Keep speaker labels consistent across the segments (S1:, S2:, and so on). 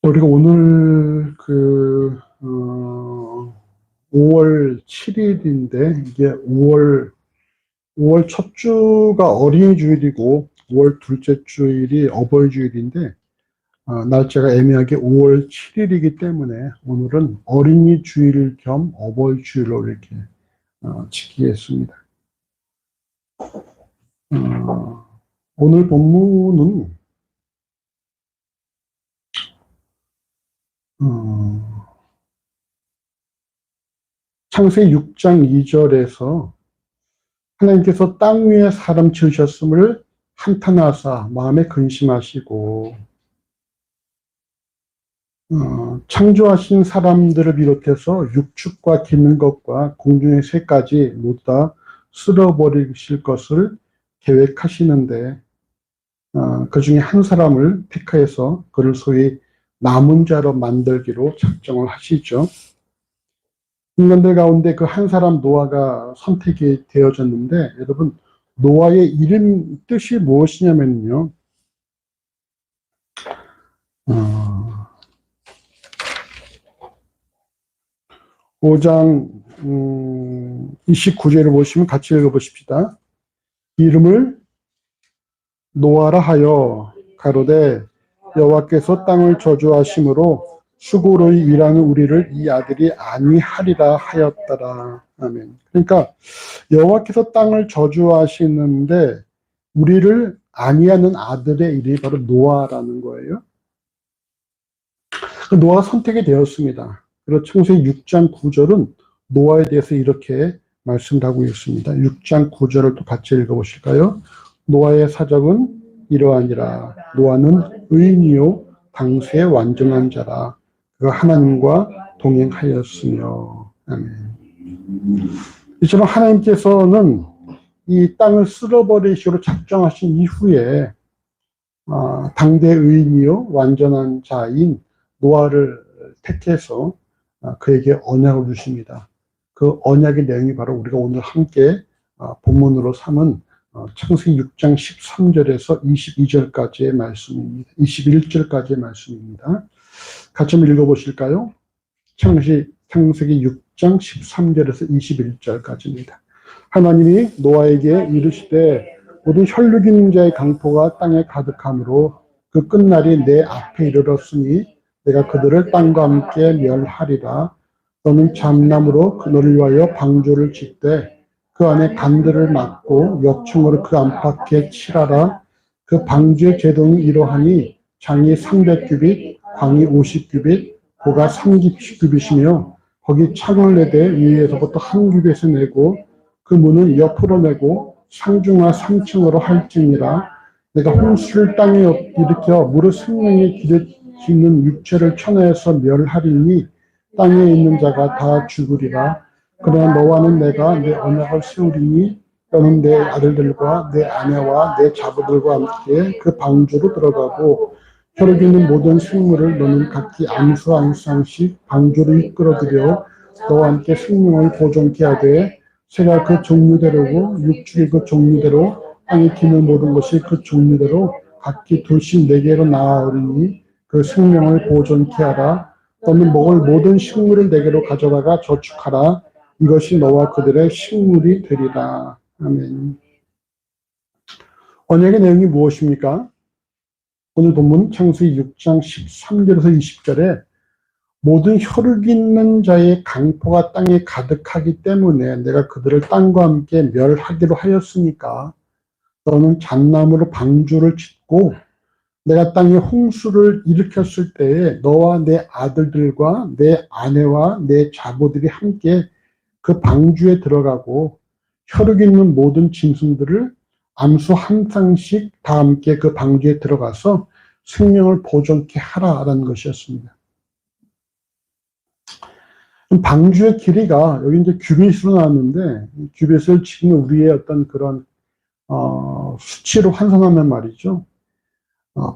S1: 우리가 오늘 5월 7일인데, 이게 5월 첫 주가 어린이 주일이고, 5월 둘째 주일이 어버이 주일인데, 날짜가 애매하게 5월 7일이기 때문에 오늘은 어린이 주일 겸 어버이 주일로 이렇게 지키겠습니다. 오늘 본문은 창세기 6장 2절에서 하나님께서 땅 위에 사람 지으셨음을 한탄하사 마음에 근심하시고 창조하신 사람들을 비롯해서 육축과 기는 것과 공중의 새까지 모두 다 쓸어버리실 것을 계획하시는데 그 중에 한 사람을 택하여서 그를 소위 남은 자로 만들기로 작정을 하시죠. 인간들 가운데 그 한 사람 노아가 선택이 되어졌는데, 여러분, 노아의 이름 뜻이 무엇이냐면요, 5장 29절을 보시면 같이 읽어보십시다. 이름을 노아라 하여 가로되 여호와께서 땅을 저주하심으로 수고로 일하는 우리를 이 아들이 아니하리라 하였더라. 아멘. 그러니까 여호와께서 땅을 저주하시는데 우리를 아니하는 아들의 이름이 바로 노아라는 거예요. 노아가 선택이 되었습니다. 그리고 창세기 6장 9절은 노아에 대해서 이렇게 말씀을 하고 있습니다. 6장 9절을 또 같이 읽어보실까요? 노아의 사적은 이러하니라. 노아는 의인이요 당시의 완전한 자라. 그가 하나님과 동행하였으며. 아멘. 이처럼 하나님께서는 이 땅을 쓸어버리시기로 작정하신 이후에 당대 의인이요 완전한 자인 노아를 택해서 그에게 언약을 주십니다. 그 언약의 내용이 바로 우리가 오늘 함께 본문으로 삼은 창세기 6장 13절에서 22절까지의 말씀입니다. 21절까지의 말씀입니다. 같이 한번 읽어보실까요? 창세기 6장 13절에서 21절까지입니다. 하나님이 노아에게 이르시되 모든 혈육 있는 자의 강포가 땅에 가득하므로 그 끝날이 내 앞에 이르렀으니 내가 그들을 땅과 함께 멸하리라. 너는 잠나무로 너를 위하여 방주를 짓되 그 안에 단들을 막고 역청으로 그 안팎에 칠하라. 그 방주의 제동이 이러하니 장이 300규빗, 광이 50규빗, 고가 30규빗이며 거기 창을 내되 위에서부터 한 규빗을 내고 그 문은 옆으로 내고 상중하 3층으로 할지니라. 내가 홍수를 땅에 일으켜 무릇 생명의 길에 있는 육체를 천하에서 멸하리니 땅에 있는 자가 다 죽으리라. 그러나 너와는 내가 내 언약을 세우리니 너는 내 아들들과 내 아내와 내 자부들과 함께 그 방주로 들어가고 혈육 있는 모든 생물을 너는 각기 암수 한 쌍씩 방주로 이끌어들여 너와 함께 생명을 보존케 하되 새가 그 종류대로고 육축이 그 종류대로 땅에 기는 모든 것이 그 종류대로 각기 둘씩 네개로 나아오리니 그 생명을 보존케 하라. 너는 먹을 모든 식물을 네개로 가져다가 저축하라. 이것이 너와 그들의 식물이 되리라. 아멘. 언약의 내용이 무엇입니까? 오늘 본문 창세기 6장 13절에서 20절에 모든 혈육 있는 자의 강포가 땅에 가득하기 때문에 내가 그들을 땅과 함께 멸하기로 하였으니까 너는 잣나무로 방주를 짓고 내가 땅에 홍수를 일으켰을 때에 너와 내 아들들과 내 아내와 내 자보들이 함께 그 방주에 들어가고 혈육 있는 모든 짐승들을 암수 한 쌍씩 다 함께 그 방주에 들어가서 생명을 보존케 하라라는 것이었습니다. 방주의 길이가 여기 이제 규빗으로 나왔는데 규빗을 지금 우리의 어떤 그런 수치로 환산하면 말이죠.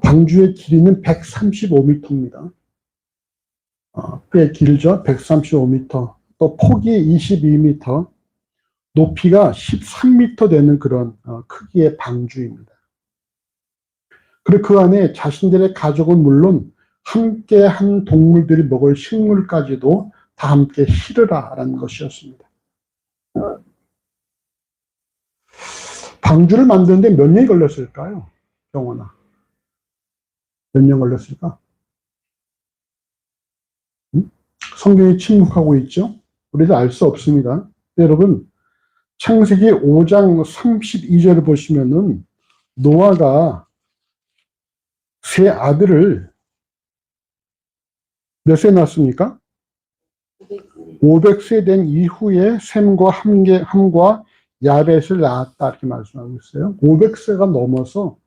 S1: 방주의 길이는 135m입니다. 꽤 길죠. 135m. 또 폭이 22m, 높이가 13m 되는 그런 크기의 방주입니다. 그리고 그 안에 자신들의 가족은 물론 함께 한 동물들이 먹을 식물까지도 다 함께 실으라라는 것이었습니다. 방주를 만드는데 몇 년이 걸렸을까요? 경원아. 몇 년 걸렸을까? 응? 성경이 침묵하고 있죠? 우리도 알 수 없습니다. 여러분, 창세기 5장 32절을 보시면은 노아가 세 아들을 몇 세 낳았습니까? 500세 된 이후에 셈과 함과 야벳을 낳았다 이렇게 말씀하고 있어요. 500세가 넘어서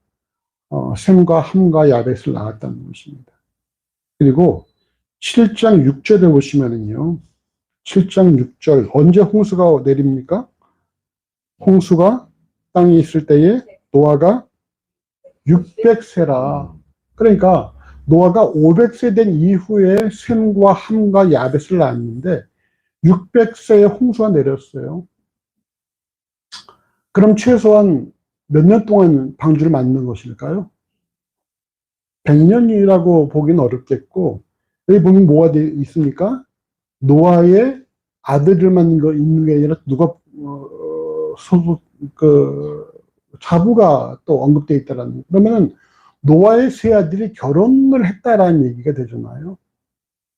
S1: 셈과 함과 야벳을 낳았다는 것입니다. 그리고 7장 6절에 보시면은요. 7장 6절 언제 홍수가 내립니까? 홍수가 땅에 있을 때에 노아가 600세라. 그러니까 노아가 500세 된 이후에 셈과 함과 야벳을 낳았는데 600세에 홍수가 내렸어요. 그럼 최소한 몇 년 동안 방주를 만든 것일까요? 100년이라고 보기는 어렵겠고, 여기 보면 뭐가 있습니까? 노아의 아들들만 있는 게 아니라 누가 자부가 또 언급되어 있다라는. 그러면은 노아의 세 아들이 결혼을 했다라는 얘기가 되잖아요.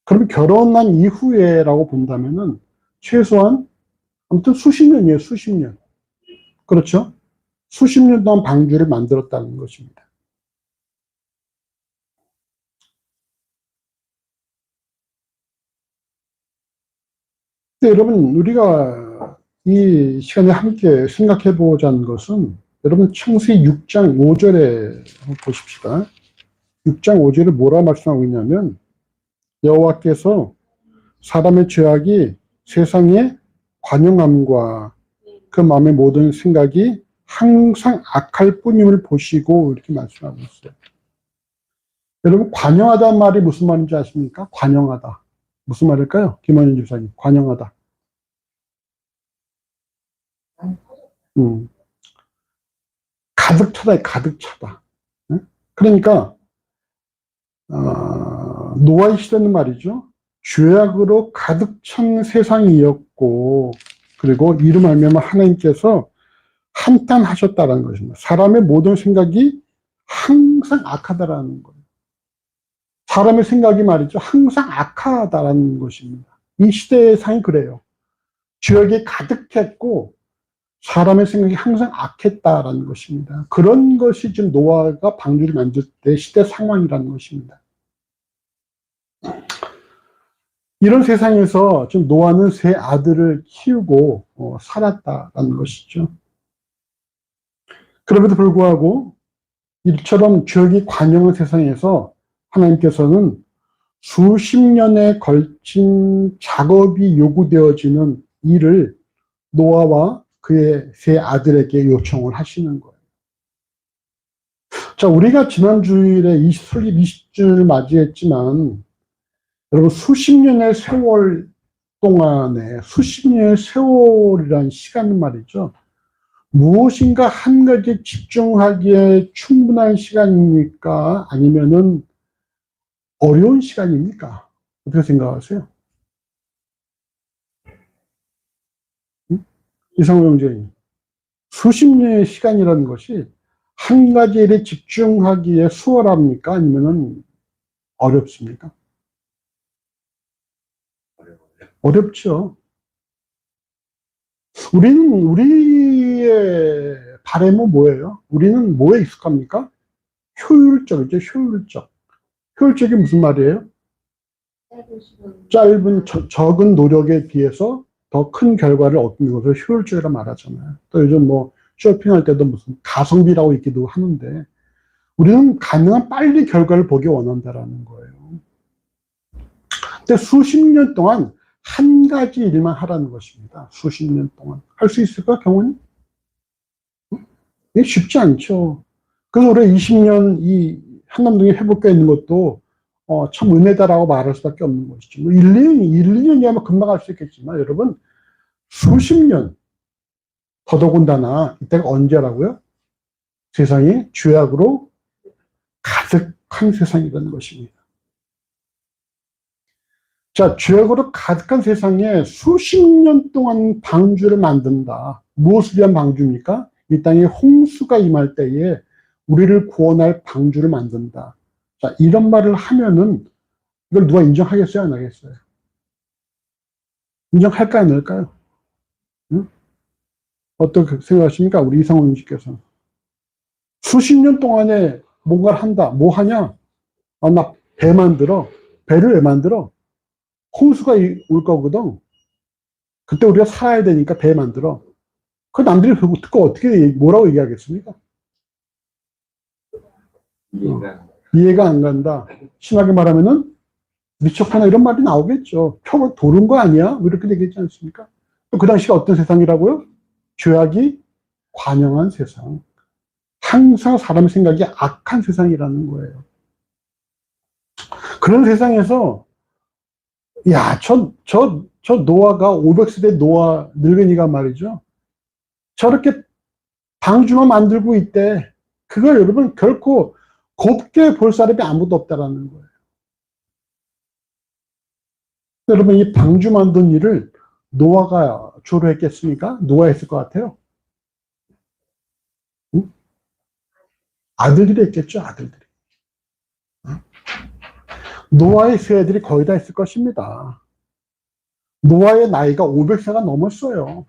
S1: 그럼 결혼한 이후에라고 본다면은 최소한 아무튼 수십 년이에요, 수십 년. 그렇죠? 수십 년 동안 방주를 만들었다는 것입니다. 근데 여러분, 우리가 이 시간에 함께 생각해 보자는 것은 여러분 창세기 6장 5절에 보십시다. 6장 5절에 뭐라 말씀하고 있냐면 여호와께서 사람의 죄악이 세상의 관영함과 그 마음의 모든 생각이 항상 악할 뿐임을 보시고 이렇게 말씀하고 있어요. 여러분 관영하다는 말이 무슨 말인지 아십니까? 관영하다. 무슨 말일까요? 김원윤 집사님. 관영하다. 가득 차다. 가득 차다. 그러니까 노아의 시대는 말이죠. 죄악으로 가득 찬 세상이었고 그리고 이로 말미암아 하나님께서 한탄하셨다는 것입니다. 사람의 모든 생각이 항상 악하다라는 거예요. 사람의 생각이 말이죠. 항상 악하다라는 것입니다. 이 시대의 상이 그래요. 죄악이 가득했고 사람의 생각이 항상 악했다라는 것입니다. 그런 것이 지금 노아가 방주를 만들 때 시대 상황이라는 것입니다. 이런 세상에서 지금 노아는 세 아들을 키우고 살았다라는 것이죠. 그럼에도 불구하고 이처럼 죄악이 관영한 세상에서 하나님께서는 수십 년에 걸친 작업이 요구되어지는 일을 노아와 그의 세 아들에게 요청을 하시는 거예요. 자, 우리가 지난 주일에 설립 20주년을 맞이했지만 여러분 수십 년의 세월 동안에 수십 년의 세월이라는 시간은 말이죠. 무엇인가 한 가지에 집중하기에 충분한 시간입니까? 아니면은 어려운 시간입니까? 어떻게 생각하세요? 이상호 형제님. 수십 년의 시간이라는 것이 한 가지 일에 집중하기에 수월합니까? 아니면은 어렵습니까? 어렵죠. 우리의 바람은 뭐예요? 우리는 뭐에 익숙합니까? 효율적이죠, 효율적. 효율적이 무슨 말이에요? 적은 노력에 비해서 더 큰 결과를 얻는 것을 효율적이라 말하잖아요. 또 요즘 뭐 쇼핑할 때도 무슨 가성비라고 있기도 하는데 우리는 가능한 빨리 결과를 보기 원한다라는 거예요. 근데 수십 년 동안 한 가지 일만 하라는 것입니다. 수십 년 동안. 할 수 있을까, 경훈이? 이게 쉽지 않죠. 그래서 올해 20년 이 한남동에 회복되어 있는 것도 참 은혜다라고 말할 수밖에 없는 것이죠. 뭐 1, 2년이면 금방 할 수 있겠지만 여러분 수십 년 더더군다나 이때가 언제라고요? 세상이 죄악으로 가득한 세상이라는 것입니다. 자, 죄악으로 가득한 세상에 수십 년 동안 방주를 만든다. 무엇을 위한 방주입니까? 이 땅에 홍수가 임할 때에 우리를 구원할 방주를 만든다. 자, 이런 말을 하면은 이걸 누가 인정하겠어요? 안 하겠어요? 인정할까, 안 할까요? 응? 어떻게 생각하십니까? 우리 이상훈 씨께서. 수십 년 동안에 뭔가를 한다. 뭐 하냐? 아, 나 배 만들어. 배를 왜 만들어? 홍수가 올 거거든. 그때 우리가 살아야 되니까 배 만들어. 그 남들이 듣고 어떻게, 뭐라고 얘기하겠습니까? 이해가 안 간다. 심하게 말하면은 미쳤구나 이런 말이 나오겠죠. 표가 도른 거 아니야? 뭐 이렇게 되겠지 않습니까? 또 그 당시가 어떤 세상이라고요? 죄악이 관영한 세상. 항상 사람 생각이 악한 세상이라는 거예요. 그런 세상에서 야, 저 노아가 500세대 노아 늙은이가 말이죠. 저렇게 방주만 만들고 있대. 그걸 여러분 결코 곱게 볼 사람이 아무도 없다라는 거예요. 여러분 이 방주 만든 일을 노아가 주로 했겠습니까? 누가 했을 것 같아요? 응? 아들들이 했겠죠, 아들들이. 응? 노아의 세대들이 거의 다 했을 것입니다. 노아의 나이가 500세가 넘었어요.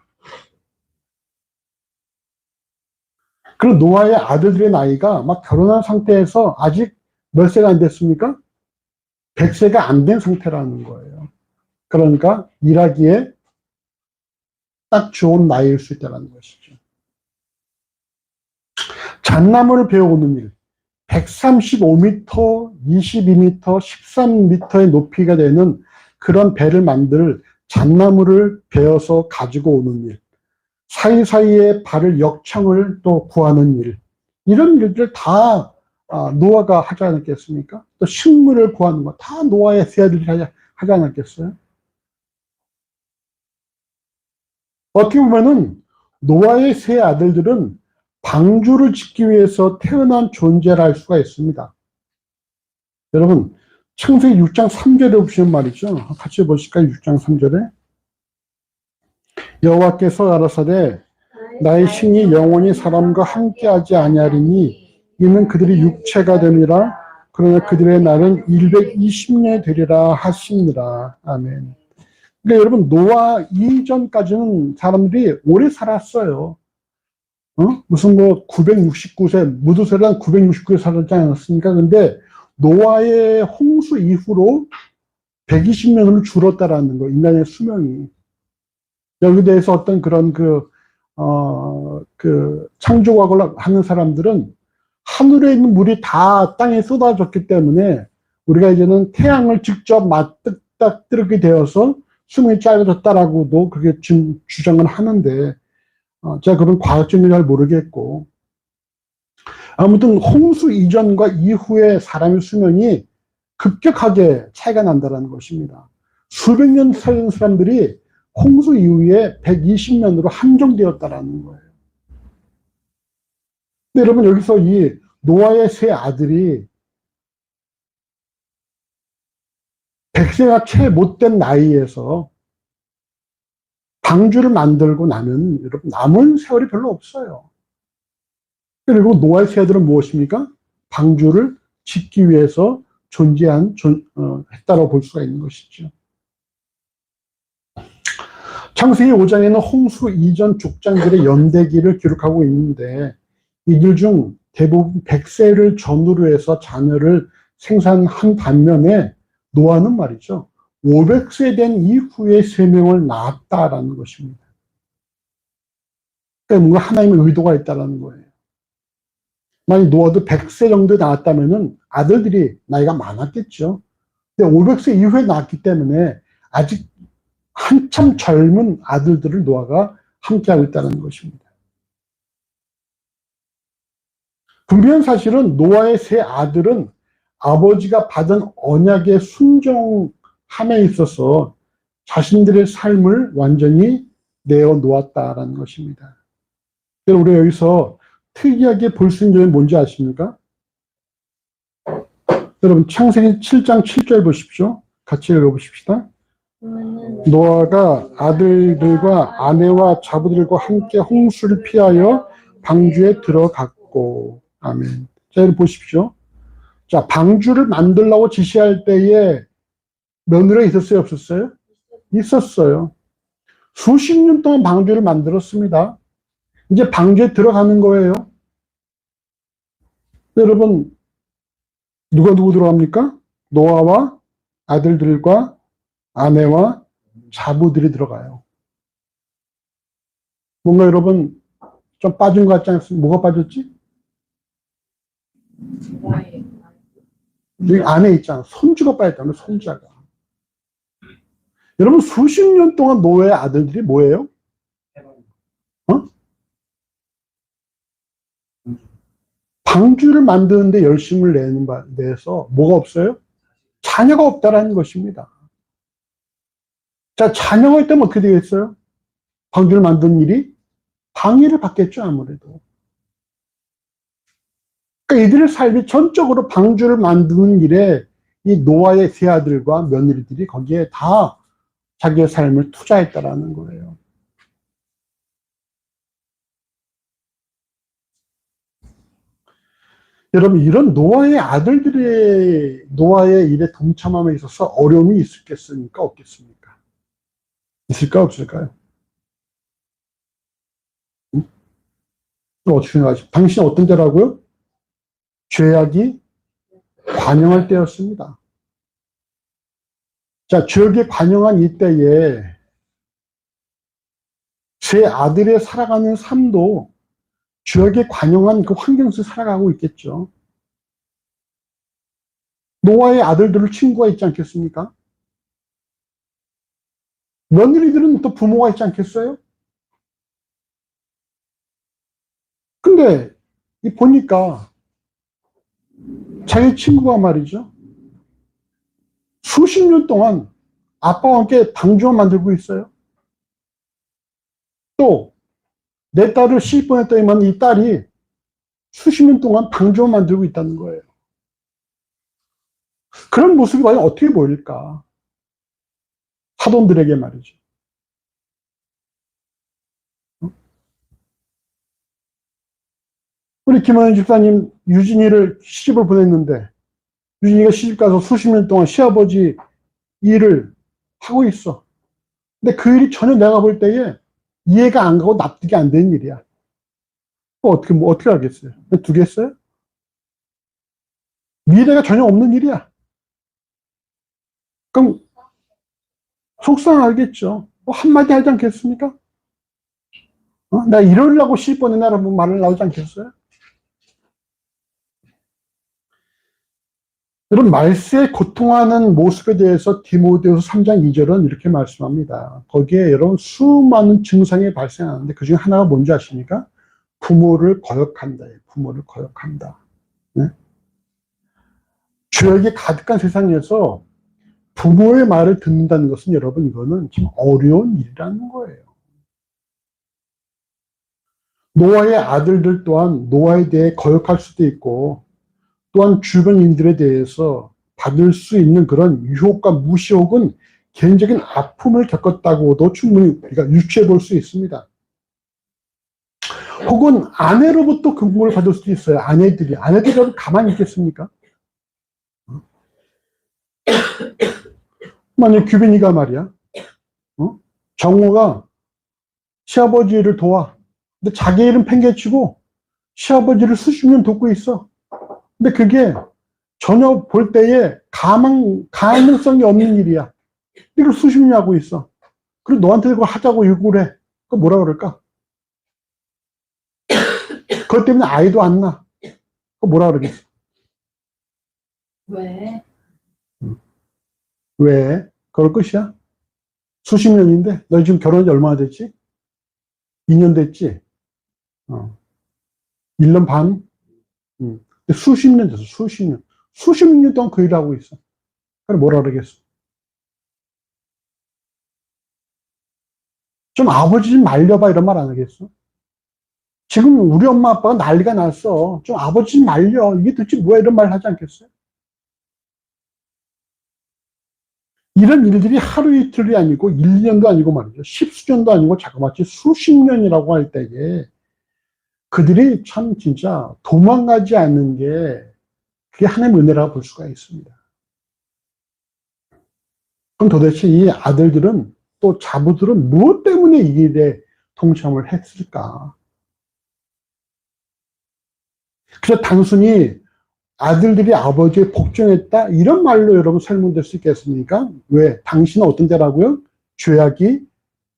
S1: 그리고 노아의 아들들의 나이가 막 결혼한 상태에서 아직 몇 세가 안 됐습니까? 100세가 안 된 상태라는 거예요. 그러니까 일하기에 딱 좋은 나이일 수 있다는 것이죠. 잣나무를 베어오는 일. 135m, 22m, 13m의 높이가 되는 그런 배를 만들 잣나무를 베어서 가지고 오는 일. 사이사이에 발을 역청을 또 구하는 일. 이런 일들 다 노아가 하지 않았겠습니까? 또 식물을 구하는 거 다 노아의 세아들이 하지 않았겠어요? 어떻게 보면은 노아의 세 아들들은 방주를 짓기 위해서 태어난 존재라 할 수가 있습니다. 여러분, 창세기 6장 3절에 보시면 말이죠. 같이 보실까요? 6장 3절에. 여호와께서 가라사대 나의 신이 영원히 사람과 함께하지 아니하리니 이는 그들이 육체가 되니라. 그러나 그들의 날은 120년이 되리라 하시니라. 아멘. 그러니까 여러분 노아 이전까지는 사람들이 오래 살았어요. 무슨 뭐 969세, 무두세란 969세 살았지 않았습니까? 근데 노아의 홍수 이후로 120년으로 줄었다라는 거, 인간의 수명이. 여기에 대해서 어떤 그런 창조과학을 하는 사람들은 하늘에 있는 물이 다 땅에 쏟아졌기 때문에 우리가 이제는 태양을 직접 맞닥뜨리게 되어서 수명이 짧아졌다라고도 그렇게 주장을 하는데, 제가 그런 과학적인 잘 모르겠고, 아무튼 홍수 이전과 이후에 사람의 수명이 급격하게 차이가 난다는 것입니다. 수백 년 살던 사람들이 홍수 이후에 120년으로 한정되었다는 거예요. 근데 여러분 여기서 이 노아의 세 아들이 100세가 채 못된 나이에서 방주를 만들고 나면 여러분 남은 세월이 별로 없어요. 그리고 노아의 세 아들은 무엇입니까? 방주를 짓기 위해서 했다고 볼 수가 있는 것이죠. 창세기 5장에는 홍수 이전 족장들의 연대기를 기록하고 있는데 이들 중 대부분 100세를 전후로 해서 자녀를 생산한 반면에 노아는 말이죠. 500세 된 이후에 3명을 낳았다라는 것입니다. 그러니까 뭔가 하나님의 의도가 있다는 거예요. 만약 노아도 100세 정도 낳았다면 아들들이 나이가 많았겠죠. 근데 500세 이후에 낳았기 때문에 아직 한참 젊은 아들들을 노아가 함께하고 있다는 것입니다. 분명한 사실은 노아의 세 아들은 아버지가 받은 언약에 순종함에 있어서 자신들의 삶을 완전히 내어놓았다라는 것입니다. 우리가 여기서 특이하게 볼 수 있는 점이 뭔지 아십니까? 여러분 창세기 7장 7절 보십시오. 같이 읽어보십시다. 노아가 아들들과 아내와 자부들과 함께 홍수를 피하여 방주에 들어갔고. 아멘. 자, 여기 보십시오. 자, 방주를 만들라고 지시할 때에 며느리가 있었어요, 없었어요? 있었어요. 수십 년 동안 방주를 만들었습니다. 이제 방주에 들어가는 거예요. 여러분, 누가 누구 들어갑니까? 노아와 아들들과 아내와 자부들이 들어가요. 뭔가 여러분 좀 빠진 것 같지 않습니까? 뭐가 빠졌지? 여기 안에 있잖아. 손주가 빠졌다는 손자가. 여러분 수십 년 동안 노아의 아들들이 뭐예요? 어? 방주를 만드는데 열심을 내서 뭐가 없어요? 자녀가 없다라는 것입니다. 자, 자녀가 있다면 어떻게 되겠어요? 방주를 만드는 일이 방해를 받겠죠, 아무래도. 그러니까 이들의 삶이 전적으로 방주를 만드는 일에 이 노아의 세 아들과 며느리들이 거기에 다 자기의 삶을 투자했다라는 거예요. 여러분, 이런 노아의 아들들의 노아의 일에 동참함에 있어서 어려움이 있겠습니까? 없겠습니까? 있을까? 없을까요? 응? 어떻게 생각하십니까? 당신 어떤 때라고요? 죄악이 관영할 때였습니다. 자, 죄악이 관영한 이때에 제 아들의 살아가는 삶도 죄악에 관영한 그 환경 속에 살아가고 있겠죠. 노아의 아들들을 친구가 있지 않겠습니까? 며느리들은 또 부모가 있지 않겠어요? 근데 보니까 자기 친구가 말이죠. 수십 년 동안 아빠와 함께 방주만 만들고 있어요. 또 내 딸을 시집 보냈더니만 이 딸이 수십 년 동안 방주만 만들고 있다는 거예요. 그런 모습이 과연 어떻게 보일까? 사돈들에게 말이죠. 우리 김원현 집사님 유진이를 시집을 보냈는데 유진이가 시집 가서 수십 년 동안 시아버지 일을 하고 있어. 근데 그 일이 전혀 내가 볼 때에 이해가 안 가고 납득이 안 되는 일이야. 어떻게 하겠어요? 두겠어요? 미래가 전혀 없는 일이야. 그럼 속상하겠죠. 한마디 하지 않겠습니까? 나 이러려고 시집 보내라고 말을 나오지 않겠어요? 여러분, 말세에 고통하는 모습에 대해서 디모데후서 3장 2절은 이렇게 말씀합니다. 거기에 여러분 수많은 증상이 발생하는데 그중에 하나가 뭔지 아십니까? 부모를 거역한다. 부모를 거역한다. 네? 죄악이 가득한 세상에서 부모의 말을 듣는다는 것은 여러분 이거는 참 어려운 일이라는 거예요. 노아의 아들들 또한 노아에 대해 거역할 수도 있고 또한 주변인들에 대해서 받을 수 있는 그런 유혹과 무시혹은 개인적인 아픔을 겪었다고도 충분히 우리가 유추해 볼 수 있습니다. 혹은 아내로부터 금품을 받을 수도 있어요. 아내들이 가만히 있겠습니까? 만약 규빈이가 말이야, 정호가 시아버지를 도와. 근데 자기 이름 팽개치고 시아버지를 수십 년 돕고 있어. 근데 그게 전혀 볼 때에 가능성이 없는 일이야. 이걸 수십 년 하고 있어. 그리고 너한테 그걸 하자고 요구를 해. 그 뭐라 그럴까? 그것 때문에 아이도 안 낳아. 그 뭐라 그러겠어?
S2: 왜?
S1: 왜? 그럴 것이야? 수십 년인데? 너 지금 결혼한 지 얼마나 됐지? 2년 됐지? 1년 반? 수십 년 됐어, 수십 년. 수십 년 동안 그 일을 하고 있어. 그래, 뭐라 그러겠어? 좀 아버지 좀 말려봐, 이런 말 안 하겠어? 지금 우리 엄마 아빠가 난리가 났어. 좀 아버지 좀 말려. 이게 도대체 뭐야, 이런 말 하지 않겠어요? 이런 일들이 하루 이틀이 아니고 1년도 아니고 말이죠. 십수년도 아니고 자그마치 수십 년이라고 할 때에 그들이 참 진짜 도망가지 않는 게 그게 하나님의 은혜라고 볼 수가 있습니다. 그럼 도대체 이 아들들은 또 자부들은 무엇 때문에 이 일에 동참을 했을까? 그래서 단순히 아들들이 아버지에 복종했다 이런 말로 여러분 설명될 수 있겠습니까? 왜? 당신은 어떤 때라고요? 죄악이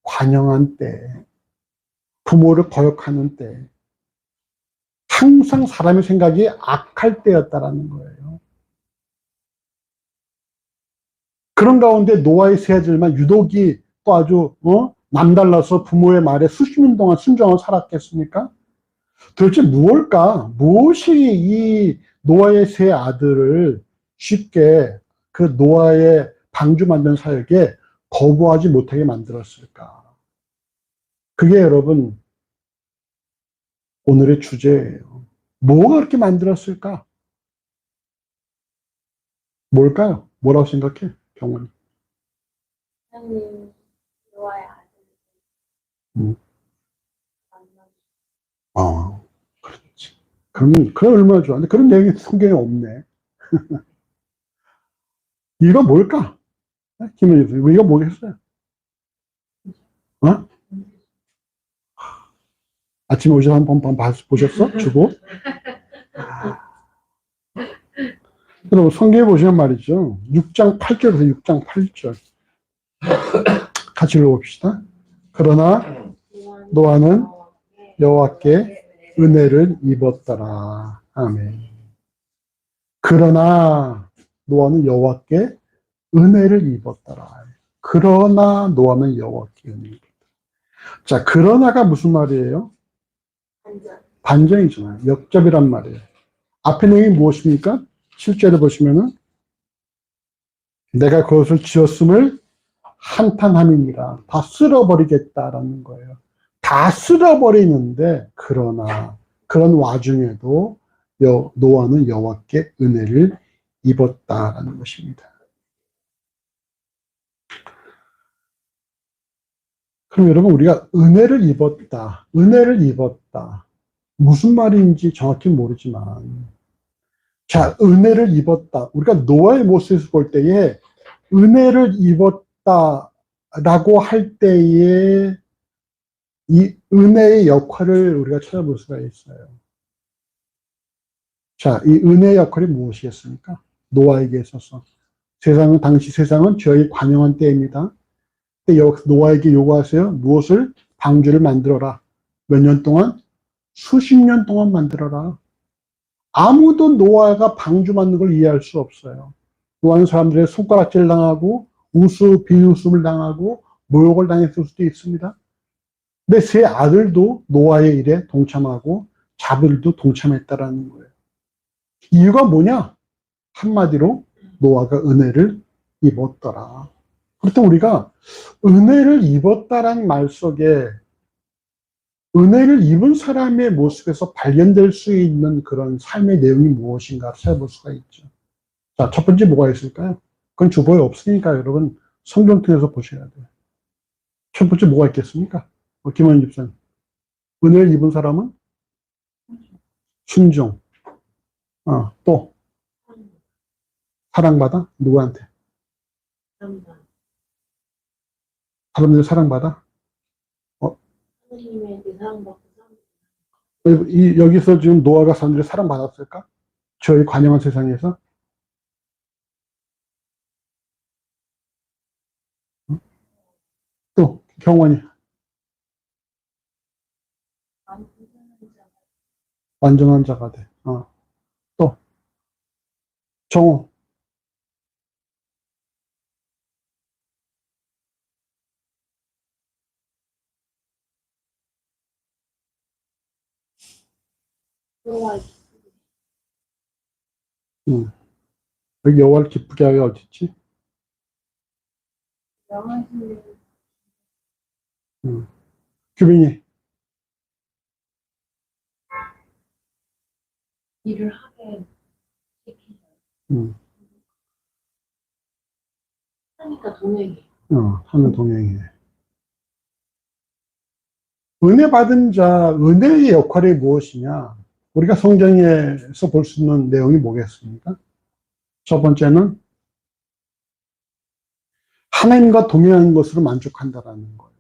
S1: 관영한 때, 부모를 거역하는 때, 항상 사람의 생각이 악할 때였다라는 거예요. 그런 가운데 노아의 세 아들만 유독이 또 아주 남달라서 부모의 말에 수십 년 동안 순종하고 살았겠습니까? 도대체 무엇일까? 무엇이 이 노아의 세 아들을 쉽게 그 노아의 방주 만든 사역에 거부하지 못하게 만들었을까? 그게 여러분 오늘의 주제예요. 뭐가 그렇게 만들었을까? 뭘까요? 뭐라고 생각해? 경원이.
S2: 하나님 노아의 아들
S1: 음.
S2: 만나
S1: 그렇지. 그럼 얼마나 좋아. 근데 그런 내용이 성경에 없네. 이거 뭘까? 김현희 선생님, 이거 뭐겠어요? 어? 아침에 오셔서 한번 보셨어? 주고? 여러분, 성경에 보시면 말이죠. 6장 8절에서 6장 8절. 같이 읽어봅시다. 그러나 노아는 여호와께 은혜를 입었더라. 아멘. 그러나 노아는 여호와께 은혜를 입었더라. 그러나 노아는 여호와께 은혜를 입었더라. 자, 그러나가 무슨 말이에요?
S2: 반전
S1: 반전이잖아요. 역접이란 말이에요. 앞에 내용이 무엇입니까? 7절에 보시면은 내가 그것을 지었음을 한탄함이니라. 다 쓸어버리겠다라는 거예요. 다 쓸어버리는데 그러나 그런 와중에도 노아는 여호와께 은혜를 입었다라는 것입니다. 그럼 여러분 우리가 은혜를 입었다. 무슨 말인지 정확히 모르지만 자, 은혜를 입었다. 우리가 노아의 모습에서 볼 때에 은혜를 입었다라고 할 때에 이 은혜의 역할을 우리가 찾아볼 수가 있어요. 자, 이 은혜의 역할이 무엇이겠습니까? 노아에게 있어서. 당시 세상은 죄의 관영한 때입니다. 노아에게 요구하세요. 무엇을? 방주를 만들어라. 몇 년 동안? 수십 년 동안 만들어라. 아무도 노아가 방주 만드는 걸 이해할 수 없어요. 노아는 사람들의 손가락질 당하고 비웃음을 당하고 모욕을 당했을 수도 있습니다. 근데 세 아들도 노아의 일에 동참하고 자들도 동참했다라는 거예요. 이유가 뭐냐? 한마디로 노아가 은혜를 입었더라. 그렇다면 우리가 은혜를 입었다라는 말 속에 은혜를 입은 사람의 모습에서 발견될 수 있는 그런 삶의 내용이 무엇인가 찾아볼 수가 있죠. 자, 첫 번째 뭐가 있을까요? 그건 주보에 없으니까 여러분 성경 통해서 보셔야 돼요. 첫 번째 뭐가 있겠습니까? 김원희 집사님. 은혜를 입은 사람은 순종. 또 사랑받아? 누구한테? 사람들 사랑받아?
S2: 하나님에게 사랑받고
S1: 여기서 지금 노아가 사람들이 사랑받았을까? 저희 관영한 세상에서? 또 경원이 완전한 자가 돼. 또 정호.
S2: 노아의
S1: 응. 여기 여호와를 기쁘게 하여 어딨지?
S2: 명하신
S1: 응. 규빈이.
S2: 일을 하게 시키셔.
S1: 응.
S2: 하니까 동행이.
S1: 하는 동행해. 은혜 받은 자, 은혜의 역할이 무엇이냐? 우리가 성경에서 볼 수 있는 내용이 뭐겠습니까? 첫 번째는 하나님과 동행하는 것으로 만족한다라는 거예요.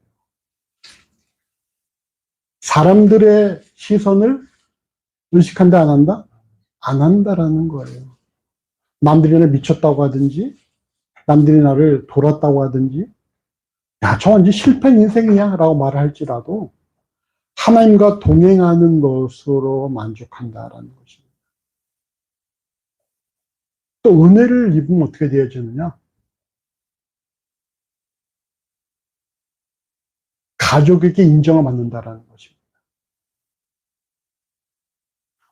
S1: 사람들의 시선을 의식한다, 안 한다? 안 한다라는 거예요. 남들이 나를 미쳤다고 하든지, 남들이 나를 돌았다고 하든지, 야, 저 완전 실패한 인생이야 라고 말을 할지라도 하나님과 동행하는 것으로 만족한다라는 것입니다. 또 은혜를 입으면 어떻게 되어지느냐? 가족에게 인정을 받는다라는 것입니다.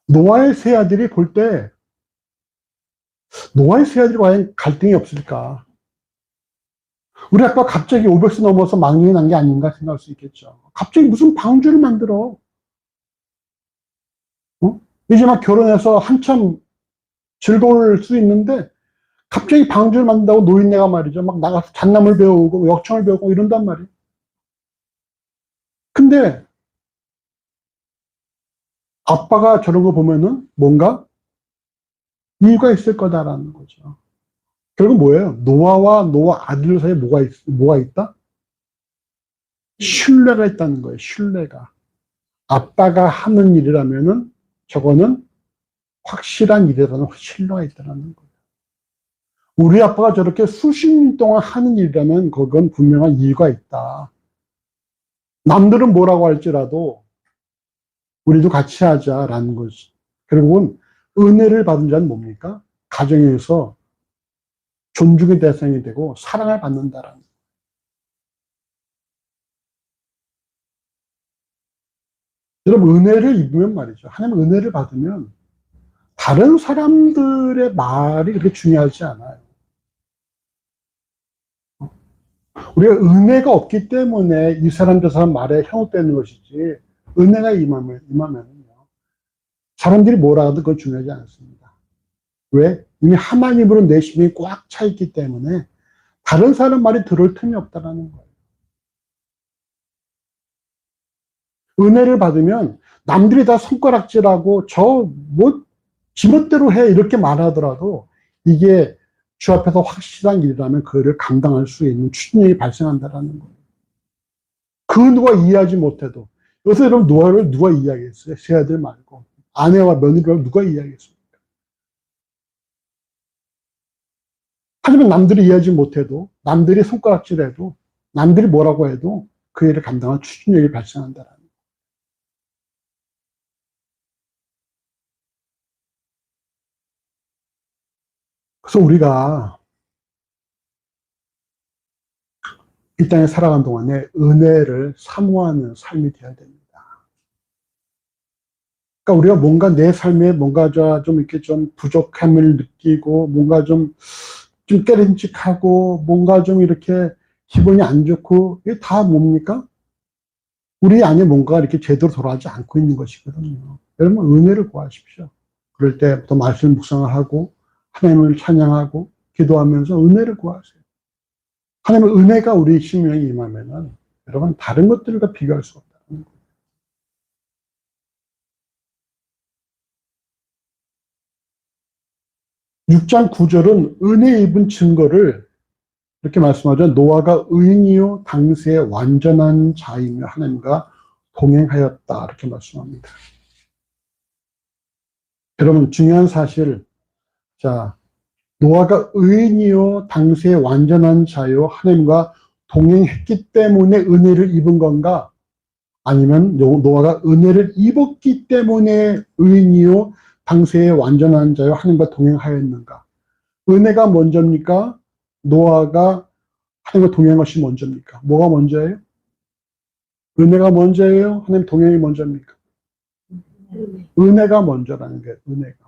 S1: 노아의 세 아들이 볼 때, 노아의 세 아들이 과연 갈등이 없을까? 우리 아까 갑자기 500세 넘어서 망령이 난 게 아닌가 생각할 수 있겠죠. 갑자기 무슨 방주를 만들어? 이제 막 결혼해서 한참 즐거울 수 있는데, 갑자기 방주를 만든다고 노인네가 말이죠. 막 나가서 잣나물 배우고, 역청을 배우고 이런단 말이에요. 근데, 아빠가 저런 거 보면은 뭔가 이유가 있을 거다라는 거죠. 결국 뭐예요? 노아와 노아 아들 사이에 뭐가 있다? 신뢰가 있다는 거예요. 신뢰가. 아빠가 하는 일이라면은 저거는 확실한 일이라는 신뢰가 있다는 거예요. 우리 아빠가 저렇게 수십 년 동안 하는 일이라면 그건 분명한 이유가 있다. 남들은 뭐라고 할지라도 우리도 같이 하자라는 거지. 결국은 은혜를 받은 자는 뭡니까? 가정에서 존중의 대상이 되고 사랑을 받는다라는 거예요. 여러분, 은혜를 입으면 말이죠. 하나님 은혜를 받으면 다른 사람들의 말이 그렇게 중요하지 않아요. 우리가 은혜가 없기 때문에 이 사람 저 사람 말에 현혹되는 것이지, 은혜가 임하면요. 사람들이 뭐라 하도 그건 중요하지 않습니다. 왜? 이미 하나님으로 내 심이 꽉 차 있기 때문에 다른 사람 말이 들을 틈이 없다는 거예요. 은혜를 받으면 남들이 다 손가락질하고 지멋대로 해 이렇게 말하더라도 이게 주 앞에서 확실한 일이라면 그를 감당할 수 있는 추진력이 발생한다는 거예요. 그 누가 이해하지 못해도, 요새 여러분 노아를 누가 이해하겠어요? 세 아들 말고 아내와 며느리를 누가 이해하겠습니까? 하지만 남들이 이해하지 못해도, 남들이 손가락질해도, 남들이 뭐라고 해도 그 일을 감당할 추진력이 발생한다는 거예요. 그래서 우리가 이 땅에 살아가는 동안에 은혜를 사모하는 삶이 되어야 됩니다. 그러니까 우리가 뭔가 내 삶에 뭔가 좀 이렇게 좀 부족함을 느끼고, 뭔가 좀 깨름직하고, 뭔가 좀 이렇게 기분이 안 좋고, 이게 다 뭡니까? 우리 안에 뭔가 이렇게 제대로 돌아가지 않고 있는 것이거든요. 여러분, 은혜를 구하십시오. 그럴 때부터 말씀 묵상을 하고, 하나님을 찬양하고, 기도하면서 은혜를 구하세요. 하나님의 은혜가 우리 심령에 임하면은, 여러분, 다른 것들과 비교할 수 없다는 거예요. 육 장 9절은 은혜 입은 증거를 이렇게 말씀하죠. 노아가 의인이요 당시에 완전한 자이며 하나님과 동행하였다. 이렇게 말씀합니다. 여러분, 중요한 사실, 자, 노아가 의인이요 당시에 완전한 자요 하나님과 동행했기 때문에 은혜를 입은 건가? 아니면 노아가 은혜를 입었기 때문에 의인이요 당시에 완전한 자요 하나님과 동행하였는가? 은혜가 먼저입니까? 노아가 하나님과 동행한 것이 먼저입니까? 뭐가 먼저예요? 은혜가 먼저예요? 하나님 동행이 먼저입니까? 은혜가 먼저라는 게, 은혜가.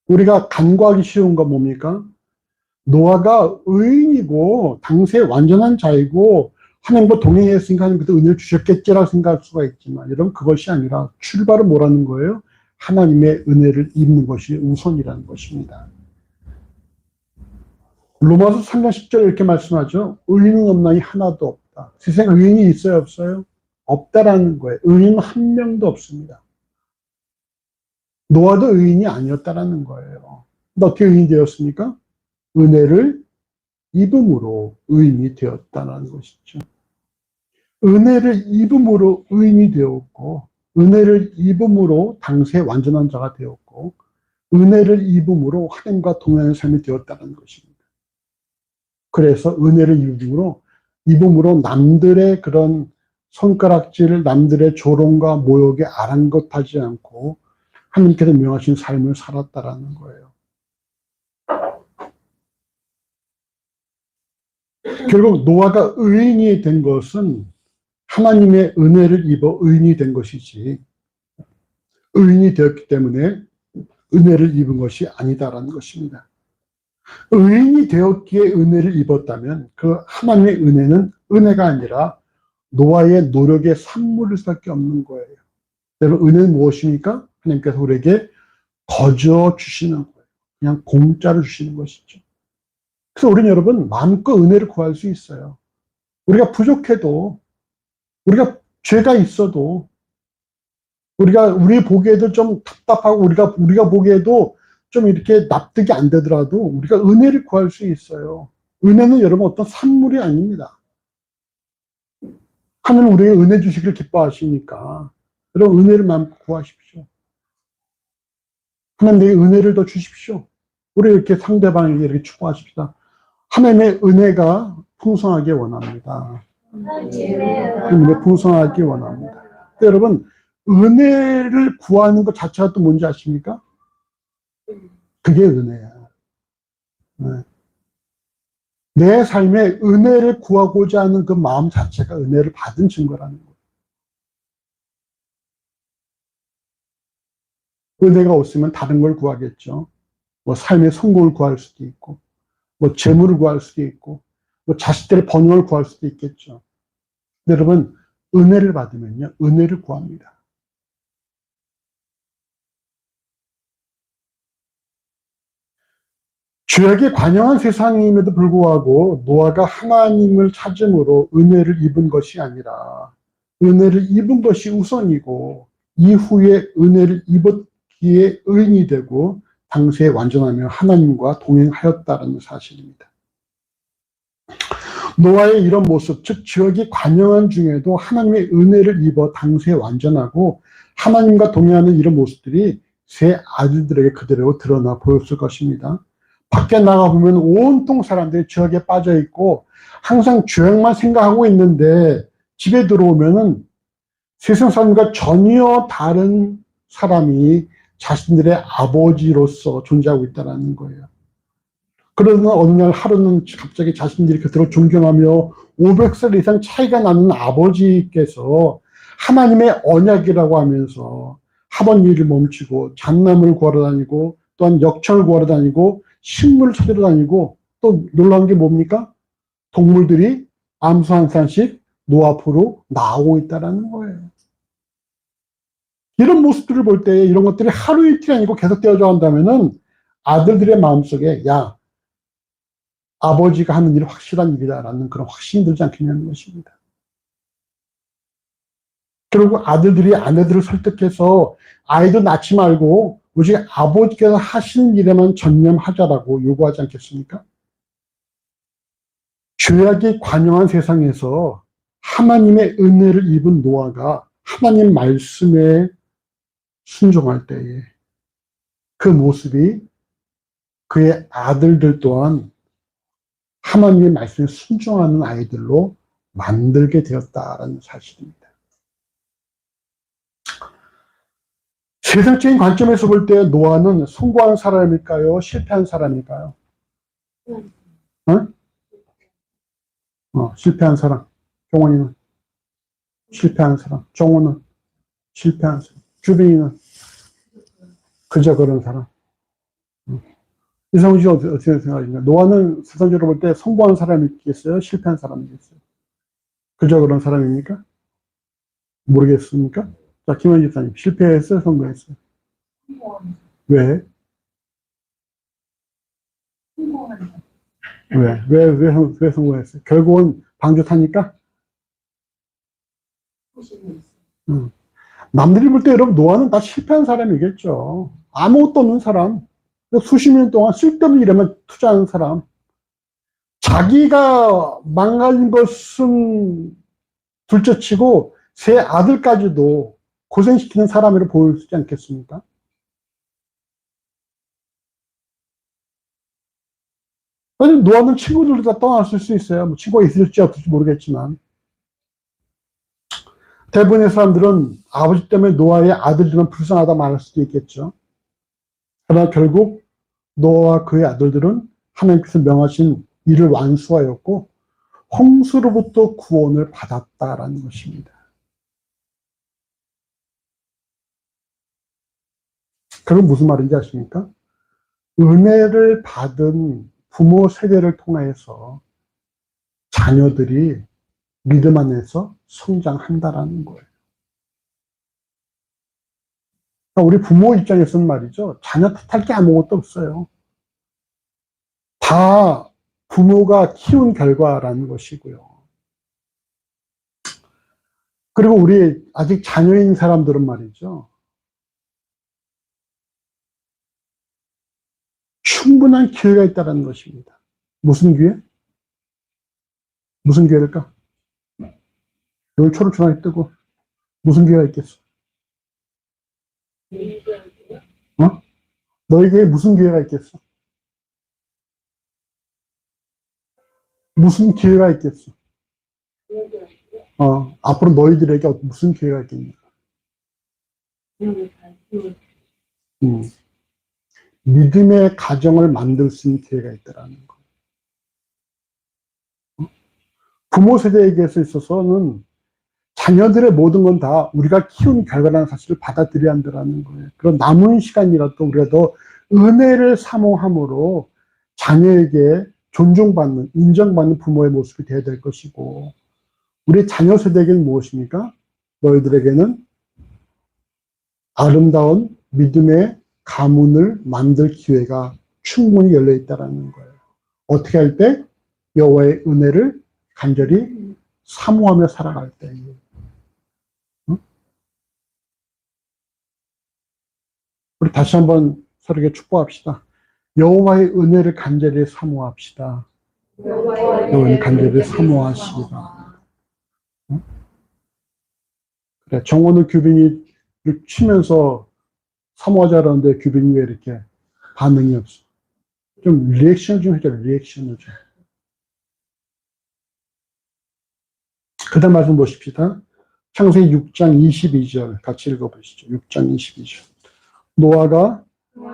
S1: 우리가 간과하기 쉬운 건 뭡니까? 노아가 의인이고 당시에 완전한 자이고 하나님과 동행했으니까 하나님 그때 은혜를 주셨겠지라고 생각할 수가 있지만, 여러분, 그것이 아니라 출발은 뭐라는 거예요? 하나님의 은혜를 입는 것이 우선이라는 것입니다. 로마서 3장 10절에 이렇게 말씀하죠. 의인은 없나니 하나도 없다. 세상에 의인이 있어요, 없어요? 없다라는 거예요. 의인은 한 명도 없습니다. 노아도 의인이 아니었다라는 거예요. 근데 어떻게 의인이 되었습니까? 은혜를 입음으로 의인이 되었다는 것이죠. 은혜를 입음으로 의인이 되었고, 은혜를 입음으로 당시에 완전한 자가 되었고, 은혜를 입음으로 하나님과 동행하는 삶이 되었다는 것입니다. 그래서 은혜를 입음으로 남들의 그런 손가락질, 남들의 조롱과 모욕에 아랑곳하지 않고 하나님께서 명하신 삶을 살았다라는 거예요. 결국 노아가 의인이 된 것은 하나님의 은혜를 입어 의인이 된 것이지, 의인이 되었기 때문에 은혜를 입은 것이 아니다라는 것입니다. 의인이 되었기에 은혜를 입었다면 그 하나님의 은혜는 은혜가 아니라 노아의 노력의 산물일 수밖에 없는 거예요. 여러분, 은혜는 무엇입니까? 하나님께서 우리에게 거저 주시는 거예요. 그냥 공짜로 주시는 것이죠. 그래서 우리는 여러분 마음껏 은혜를 구할 수 있어요. 우리가 부족해도, 우리가 죄가 있어도, 우리 보기에도 좀 답답하고 우리가 보기에도 좀 이렇게 납득이 안 되더라도 우리가 은혜를 구할 수 있어요. 은혜는 여러분 어떤 산물이 아닙니다. 하나님 우리에게 은혜 주시기를 기뻐하시니까 여러분 은혜를 마음껏 구하십시오. 하나님 내게 은혜를 더 주십시오. 우리 이렇게 상대방에게 이렇게 축복하십시다. 하나님의 은혜가 풍성하게 원합니다. 하나님의 풍성하게 원합니다. 여러분 은혜를 구하는 것 자체가 또 뭔지 아십니까? 그게 은혜야. 네. 내 삶에 은혜를 구하고자 하는 그 마음 자체가 은혜를 받은 증거라는 거예요. 은혜가 없으면 다른 걸 구하겠죠. 뭐 삶의 성공을 구할 수도 있고, 뭐 재물을 구할 수도 있고, 뭐 자식들의 번영을 구할 수도 있겠죠. 여러분 은혜를 받으면요, 은혜를 구합니다. 죄악에 관영한 세상임에도 불구하고 노아가 하나님을 찾음으로 은혜를 입은 것이 아니라 은혜를 입은 것이 우선이고 이후에 은혜를 입었기에 의인이 되고 당시에 완전하며 하나님과 동행하였다는 사실입니다. 노아의 이런 모습, 즉 죄악이 관영한 중에도 하나님의 은혜를 입어 당시에 완전하고 하나님과 동행하는 이런 모습들이 세 아들들에게 그대로 드러나 보였을 것입니다. 밖에 나가보면 온통 사람들이 죄악에 빠져 있고 항상 죄악만 생각하고 있는데 집에 들어오면은 세상 사람과 전혀 다른 사람이 자신들의 아버지로서 존재하고 있다는 거예요. 그러나 어느 날 하루는 갑자기 자신들이 그토록 존경하며 500살 이상 차이가 나는 아버지께서 하나님의 언약이라고 하면서 하던 일을 멈추고 잣나무를 구하러 다니고 또한 역청을 구하러 다니고 식물을 찾으러 다니고 또 놀라운 게 뭡니까? 동물들이 암수 한 쌍씩 노 앞으로 나오고 있다는 거예요. 이런 모습들을 볼 때 이런 것들이 하루 이틀이 아니고 계속되어져 간다면은 아들들의 마음속에 야, 아버지가 하는 일이 확실한 일이다라는 그런 확신이 들지 않겠냐는 것입니다. 결국 아들들이 아내들을 설득해서 아이도 낳지 말고 오직 아버지께서 하시는 일에만 전념하자라고 요구하지 않겠습니까? 죄악이 관영한 세상에서 하나님의 은혜를 입은 노아가 하나님 말씀에 순종할 때에 그 모습이 그의 아들들 또한 하나님의 말씀에 순종하는 아이들로 만들게 되었다라는 사실입니다. 세상적인 관점에서 볼 때 노아는 성공한 사람일까요? 실패한 사람일까요? 응? 실패한 사람. 종원이는 실패한 사람. 정호는 실패한 사람. 주빈이는 그저 그런 사람. 이성훈 씨 어떻게 생각하십니까? 노아는 세상적으로 볼 때 성공한 사람이겠어요? 실패한 사람이겠어요? 그저 그런 사람입니까? 모르겠습니까? 자, 김현 집사님, 실패했어요? 성공했어요? 왜? 왜 성공했어요? 결국은 방주 타니까?
S2: 소신이 있어.
S1: 음. 남들이 볼 때 여러분 노아는 다 실패한 사람이겠죠. 아무것도 없는 사람. 수십 년 동안 쓸데없는 일에만 투자하는 사람. 자기가 망가진 것은 둘째치고 세 아들까지도 고생시키는 사람으로 보이지 않겠습니까? 노아는 친구들도 다 떠났을 수 있어요. 뭐 친구가 있을지 없을지 모르겠지만. 대부분의 사람들은 아버지 때문에 노아의 아들들은 불쌍하다 말할 수도 있겠죠. 그러나 결국 노아와 그의 아들들은 하나님께서 명하신 일을 완수하였고 홍수로부터 구원을 받았다라는 것입니다. 그건 무슨 말인지 아십니까? 은혜를 받은 부모 세대를 통해서 자녀들이 믿음 안에서 성장한다라는 거예요. 우리 부모 입장에서는 말이죠. 자녀 탓할 게 아무것도 없어요. 다 부모가 키운 결과라는 것이고요. 그리고 우리 아직 자녀인 사람들은 말이죠. 충분한 기회가 있다는 것입니다. 무슨 기회? 무슨 기회일까? 여기 초록초록이 뜨고 무슨 기회가 있겠어? 어? 너에게 무슨 기회가 있겠어? 무슨 기회가 있겠어? 앞으로 너희들에게 무슨 기회가 있겠냐? 믿음의 가정을 만들 수 있는 기회가 있다라는 거. 부모 세대에게 있어서는 자녀들의 모든 건 다 우리가 키운 결과라는 사실을 받아들여야 한다는 거예요. 그런 남은 시간이라도 우리가 더 은혜를 사모함으로 자녀에게 존중받는, 인정받는 부모의 모습이 되어야 될 것이고, 우리 자녀 세대에게는 무엇입니까? 너희들에게는 아름다운 믿음의 가문을 만들 기회가 충분히 열려 있다는 거예요. 어떻게 할 때? 여호와의 은혜를 간절히 사모하며 살아갈 때. 우리 다시 한번 서로에게 축복합시다. 여호와의 은혜를 간절히 사모합시다. 여호와의 간절히 사모하시기다. 그래, 정원우 규빈이 치면서 사모하자라는데 규빈이 왜 이렇게 반응이 없어? 좀 리액션 좀 해줘, 리액션을 좀. 그 다음 말씀 보십시다. 창세기 6장 22절 같이 읽어보시죠. 6장 22절. 노아가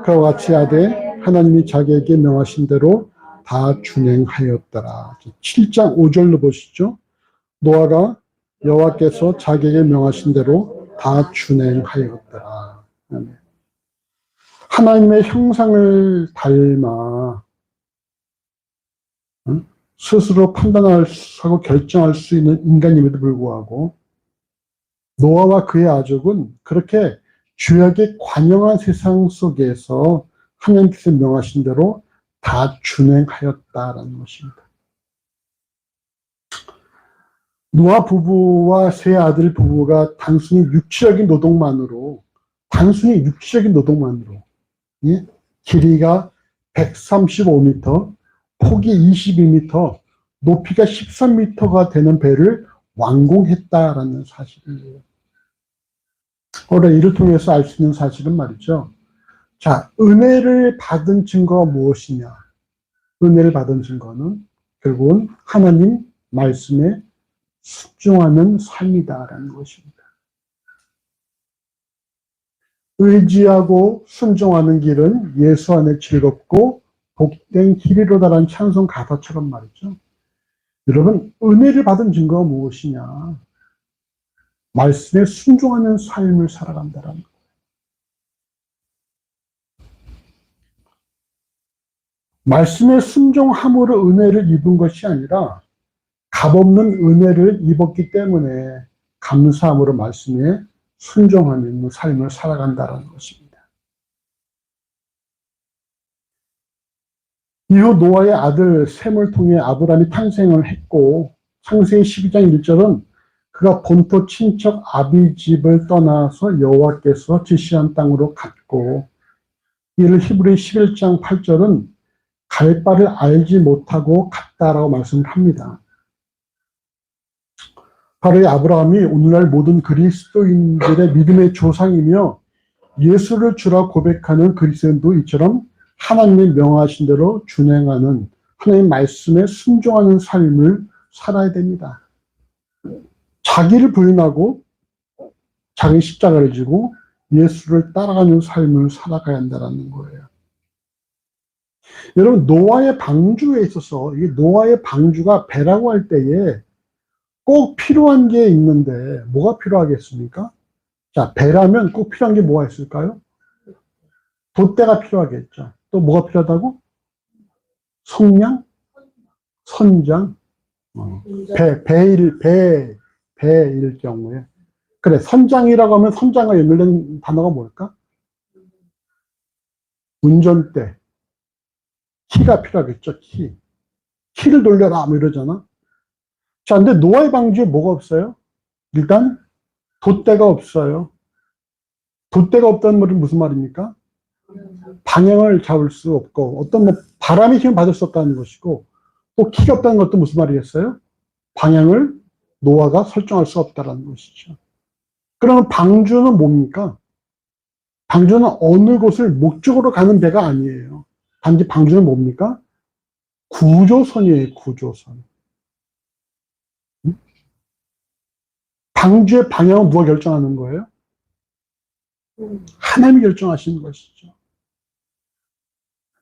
S1: 그와 같이 하되 하나님이 자기에게 명하신 대로 다 준행하였더라. 7장 5절로 보시죠. 노아가 여호와께서 자기에게 명하신 대로 다 준행하였더라. 하나님의 형상을 닮아 스스로 판단하고 결정할 수 있는 인간임에도 불구하고 노아와 그의 아족은 그렇게 죄악에 관영한 세상 속에서 하나님께서 명하신 대로 다 준행하였다라는 것입니다. 노아 부부와 세 아들 부부가 단순히 육체적인 노동만으로 예? 길이가 135m, 폭이 22m, 높이가 13m가 되는 배를 완공했다라는 사실이에요. 이를 통해서 알 수 있는 사실은 말이죠. 자, 은혜를 받은 증거가 무엇이냐? 은혜를 받은 증거는 결국은 하나님 말씀에 순종하는 삶이다라는 것입니다. 의지하고 순종하는 길은 예수 안에 즐겁고 복된 길이로다라는 찬송 가사처럼 말이죠. 여러분, 은혜를 받은 증거가 무엇이냐? 말씀에 순종하는 삶을 살아간다라는 거예요. 말씀에 순종함으로 은혜를 입은 것이 아니라 값없는 은혜를 입었기 때문에 감사함으로 말씀에 순종하는 삶을 살아간다는 것입니다. 이후 노아의 아들 셈을 통해 아브라함이 탄생을 했고, 창세기 12장 1절은 그가 본토 친척 아비집을 떠나서 여호와께서 지시한 땅으로 갔고, 이를 히브리 11장 8절은 갈 바를 알지 못하고 갔다라고 말씀을 합니다. 바로 이 아브라함이 오늘날 모든 그리스도인들의 믿음의 조상이며 예수를 주라 고백하는 그리스도인도 이처럼 하나님이 명하신 대로 준행하는 하나님의 말씀에 순종하는 삶을 살아야 됩니다. 자기를 부인하고 자기 십자가를 지고 예수를 따라가는 삶을 살아가야 한다는 거예요. 여러분, 노아의 방주에 있어서 이 노아의 방주가 배라고 할 때에 꼭 필요한 게 있는데 뭐가 필요하겠습니까? 자, 배라면 꼭 필요한 게 뭐가 있을까요? 돛대가 필요하겠죠. 또 뭐가 필요하다고? 성냥? 선장? 배일 경우에. 그래, 선장이라고 하면 선장과 연결된 단어가 뭘까? 운전대. 키가 필요하겠죠, 키. 키를 돌려라, 뭐 이러잖아. 자, 근데 노아의 방주에 뭐가 없어요? 일단, 돛대가 없어요. 돛대가 없다는 말은 무슨 말입니까? 방향을 잡을 수 없고, 어떤 뭐 바람의 힘을 받을 수 없다는 것이고, 또 키가 없다는 것도 무슨 말이겠어요? 방향을 노아가 설정할 수 없다는 것이죠. 그러면 방주는 뭡니까? 방주는 어느 곳을 목적으로 가는 배가 아니에요. 단지 방주는 뭡니까? 구조선이에요, 구조선. 방주의 방향은 누가 결정하는 거예요? 하나님이 결정하시는 것이죠.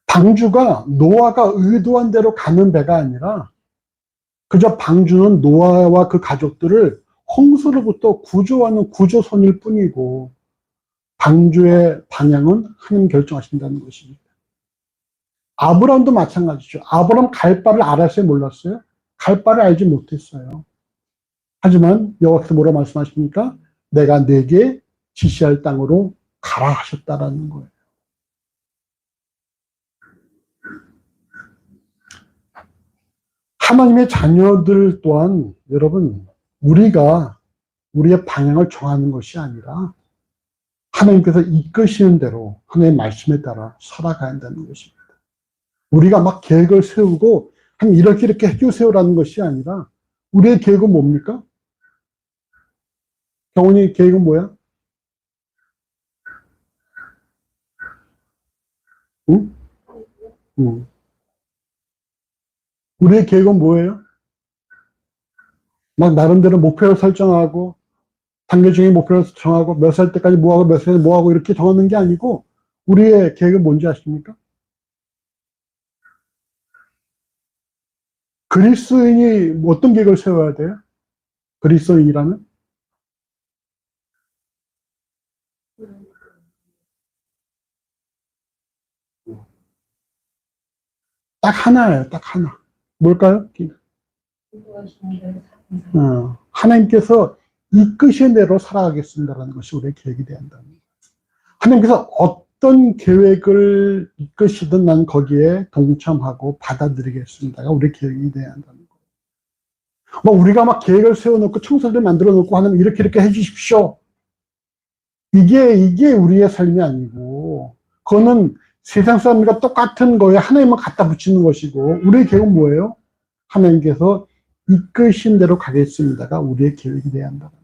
S1: 방주가 노아가 의도한 대로 가는 배가 아니라 그저 방주는 노아와 그 가족들을 홍수로부터 구조하는 구조선일 뿐이고 방주의 방향은 하나님 결정하신다는 것입니다. 아브라함도 마찬가지죠. 아브라함 갈 바를 알았어요, 몰랐어요? 갈 바를 알지 못했어요. 하지만 여호와께서 뭐라 말씀하십니까? 내가 네게 지시할 땅으로 가라 하셨다라는 거예요. 하나님의 자녀들 또한 여러분, 우리가 우리의 방향을 정하는 것이 아니라 하나님께서 이끄시는 대로 하나님의 말씀에 따라 살아가야 한다는 것입니다. 우리가 막 계획을 세우고 한 이렇게 해주세요라는 것이 아니라 우리의 계획은 뭡니까? 경훈이 계획은 뭐야? 응? 응. 우리의 계획은 뭐예요? 막 나름대로 목표를 설정하고 단계적인 목표를 정하고 몇 살 때까지 뭐하고 몇 살에 뭐하고 이렇게 정하는 게 아니고 우리의 계획은 뭔지 아십니까? 그리스도인이 어떤 계획을 세워야 돼요? 그리스도인이라면? 딱 하나예요, 딱 하나. 뭘까요? 하나님께서 이끄신 대로 살아가겠습니다라는 것이 우리의 계획이 돼야 한다는 거예요. 하나님께서 어떤 계획을 이끄시든 난 거기에 동참하고 받아들이겠습니다가 우리의 계획이 돼야 한다는 거예요. 뭐 우리가 막 계획을 세워놓고 청사를 만들어 놓고 하나님 이렇게 해주십시오. 이게 우리의 삶이 아니고 그거는 세상 사람들과 똑같은 거에 하나님만 갖다 붙이는 것이고 우리의 계획은 뭐예요? 하나님께서 이끄신 대로 가겠습니다가 우리의 계획이 돼야 한다는 거예요.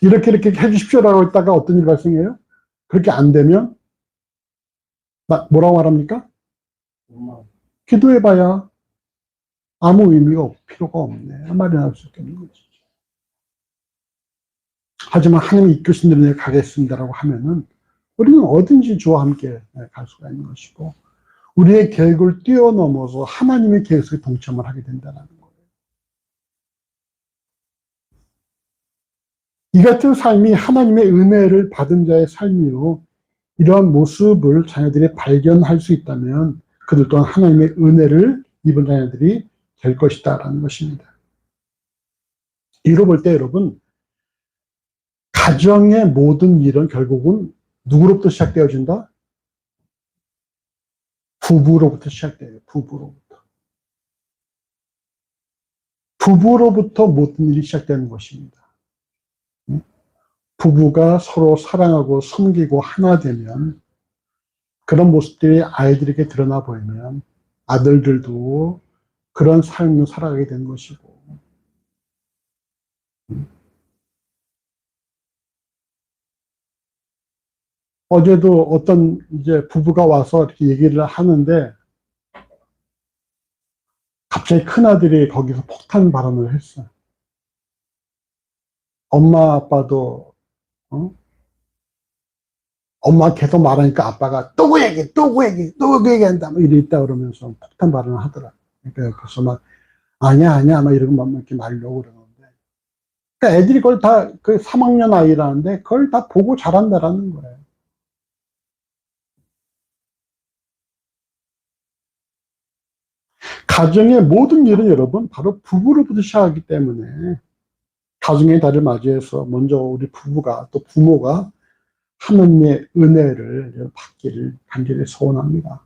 S1: 이렇게 해주십시오라고 했다가 어떤 일이 발생해요? 그렇게 안 되면 뭐라고 말합니까? 기도해봐야 아무 의미가 필요가 없네. 말이 나올 수 있겠는 거지. 하지만 하나님이 이끄신 대로 내가 가겠습니다라고 하면은 우리는 어딘지 주와 함께 갈 수가 있는 것이고 우리의 계획을 뛰어넘어서 하나님의 계획 속에 동참을 하게 된다는 거예요. 이 같은 삶이 하나님의 은혜를 받은 자의 삶이요. 이러한 모습을 자녀들이 발견할 수 있다면 그들 또한 하나님의 은혜를 입은 자녀들이 될 것이다라는 것입니다. 이로 볼 때 여러분, 가정의 모든 일은 결국은 누구로부터 시작되어진다? 부부로부터 시작돼요. 부부로부터 모든 일이 시작되는 것입니다. 부부가 서로 사랑하고 섬기고 하나 되면, 그런 모습들이 아이들에게 드러나 보이면 아들들도 그런 삶을 살아가게 되는 것이고, 어제도 어떤 이제 부부가 와서 이렇게 얘기를 하는데, 갑자기 큰아들이 거기서 폭탄 발언을 했어요. 엄마 아빠도, 어? 엄마 계속 말하니까 아빠가 또 그 얘기한다 뭐 이래 있다 그러면서 폭탄 발언을 하더라. 그러니까 옆에서 막 아니야 막 이러고 막 이렇게 말려고 그러는데, 그러니까 애들이 그걸 다, 그 3학년 아이라는데 그걸 다 보고 자란다라는 거예요. 가정의 모든 일은 여러분 바로 부부로부터 시작하기 때문에, 가정의 달을 맞이해서 먼저 우리 부부가, 또 부모가 하나님의 은혜를 받기를 간절히 소원합니다.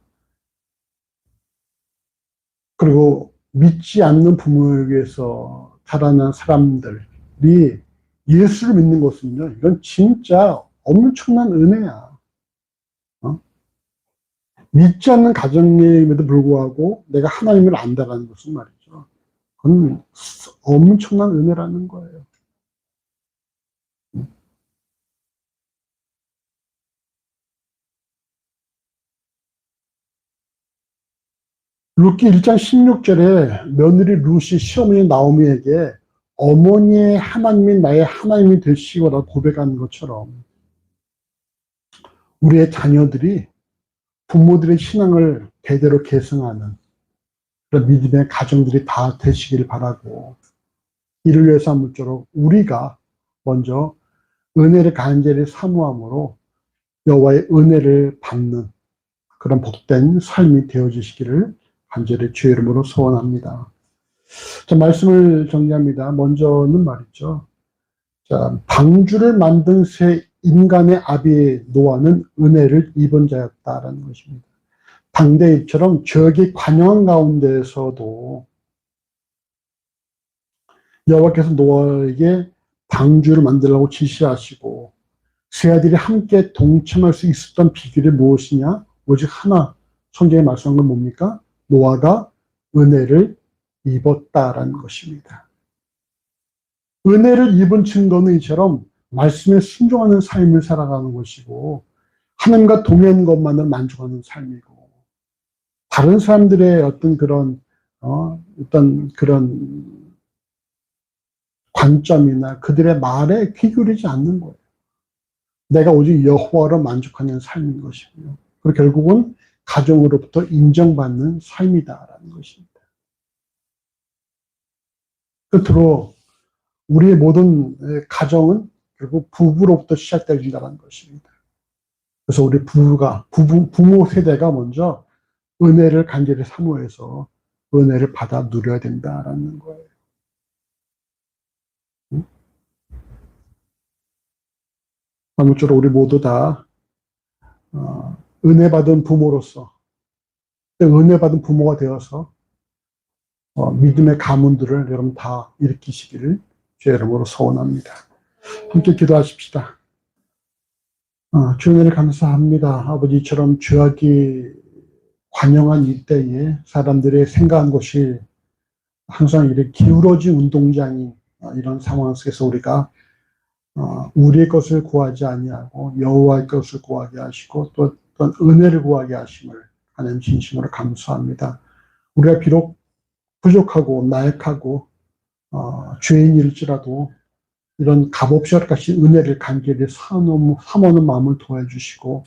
S1: 그리고 믿지 않는 부모에게서 자라난 사람들이 예수를 믿는 것은요, 이건 진짜 엄청난 은혜야. 믿지 않는 가정임에도 불구하고 내가 하나님을 안다라는 것은 말이죠, 그건 엄청난 은혜라는 거예요. 룻기 1장 16절에 며느리 룻이 시어머니 나오미에게 어머니의 하나님이 나의 하나님이 되시거라 고백하는 것처럼, 우리의 자녀들이 부모들의 신앙을 대대로 계승하는 그런 믿음의 가정들이 다 되시길 바라고, 이를 위해서 아무쪼록 우리가 먼저 은혜를 간절히 사모함으로 여호와의 은혜를 받는 그런 복된 삶이 되어주시기를 간절히 주의 이름으로 소원합니다. 자, 말씀을 정리합니다. 먼저는 말이죠, 자, 방주를 만든 새 인간의 아비 노아는 은혜를 입은 자였다라는 것입니다. 당대처럼 저기 관영 가운데에서도 여호와께서 노아에게 방주를 만들라고 지시하시고, 세 아들이 함께 동참할 수 있었던 비결이 무엇이냐? 오직 하나, 성경에 말씀한 건 뭡니까? 노아가 은혜를 입었다라는 것입니다. 은혜를 입은 증거는 이처럼 말씀에 순종하는 삶을 살아가는 것이고, 하나님과 동행하는 것만을 만족하는 삶이고, 다른 사람들의 어떤 그런 어떤 그런 관점이나 그들의 말에 귀 기울이지 않는 거예요. 내가 오직 여호와로 만족하는 삶인 것이고요. 그리고 결국은 가정으로부터 인정받는 삶이다라는 것입니다. 끝으로 우리의 모든 가정은 결국 부부로부터 시작된다는 것입니다. 그래서 우리 부모 세대가 먼저 은혜를 간절히 사모해서 은혜를 받아 누려야 된다라는 거예요. 아무쪼록 우리 모두 다 은혜 받은 부모로서, 은혜 받은 부모가 되어서 믿음의 가문들을 여러분 다 일으키시기를 주의 이름으로 소원합니다. 함께 기도하십시다. 주님을 감사합니다. 아버지처럼 죄악이 관영한 이때에 사람들의 생각한 것이 항상 이렇게 기울어진 운동장이, 이런 상황 속에서 우리가 우리의 것을 구하지 아니하고 여호와의 것을 구하게 하시고, 또 어떤 은혜를 구하게 하심을 하나님 진심으로 감사합니다. 우리가 비록 부족하고 나약하고 죄인일지라도 이런 값없이 같이 은혜를 간절히 사모하는 마음을 도와주시고,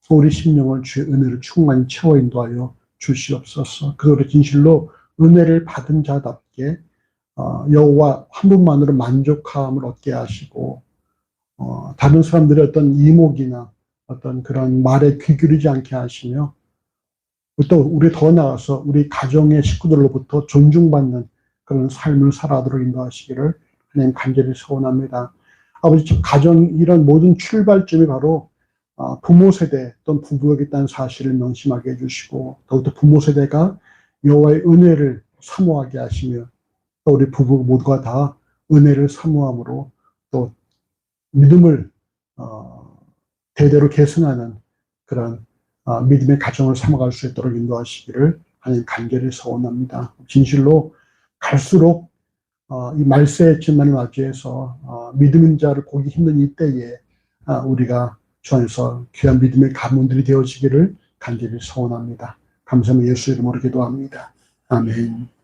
S1: 우리 심령을 주의 은혜를 충만히 채워 인도하여 주시옵소서. 그래서 진실로 은혜를 받은 자답게 여호와 한 분만으로 만족함을 얻게 하시고, 다른 사람들의 어떤 이목이나 어떤 그런 말에 귀 기울이지 않게 하시며, 또 우리 더 나아가서 우리 가정의 식구들로부터 존중받는 그런 삶을 살아가도록 인도하시기를 하나님 간절히 소원합니다. 아버지, 가정 이런 모든 출발점이 바로 부모 세대 또는 부부에게 있다는 사실을 명심하게 해주시고 더욱더 부모 세대가 여호와의 은혜를 사모하게 하시며 또 우리 부부 모두가 다 은혜를 사모함으로 또 믿음을 대대로 계승하는 그런 믿음의 가정을 삼아갈 수 있도록 인도하시기를 하나님 간절히 소원합니다. 진실로 갈수록 이 말세의 진만을 맞이해서 믿음인 자를 보기 힘든 이때에 우리가 주 안에서 귀한 믿음의 가문들이 되어지기를 간절히 소원합니다. 감사하며 예수 이름으로 기도합니다. 아멘.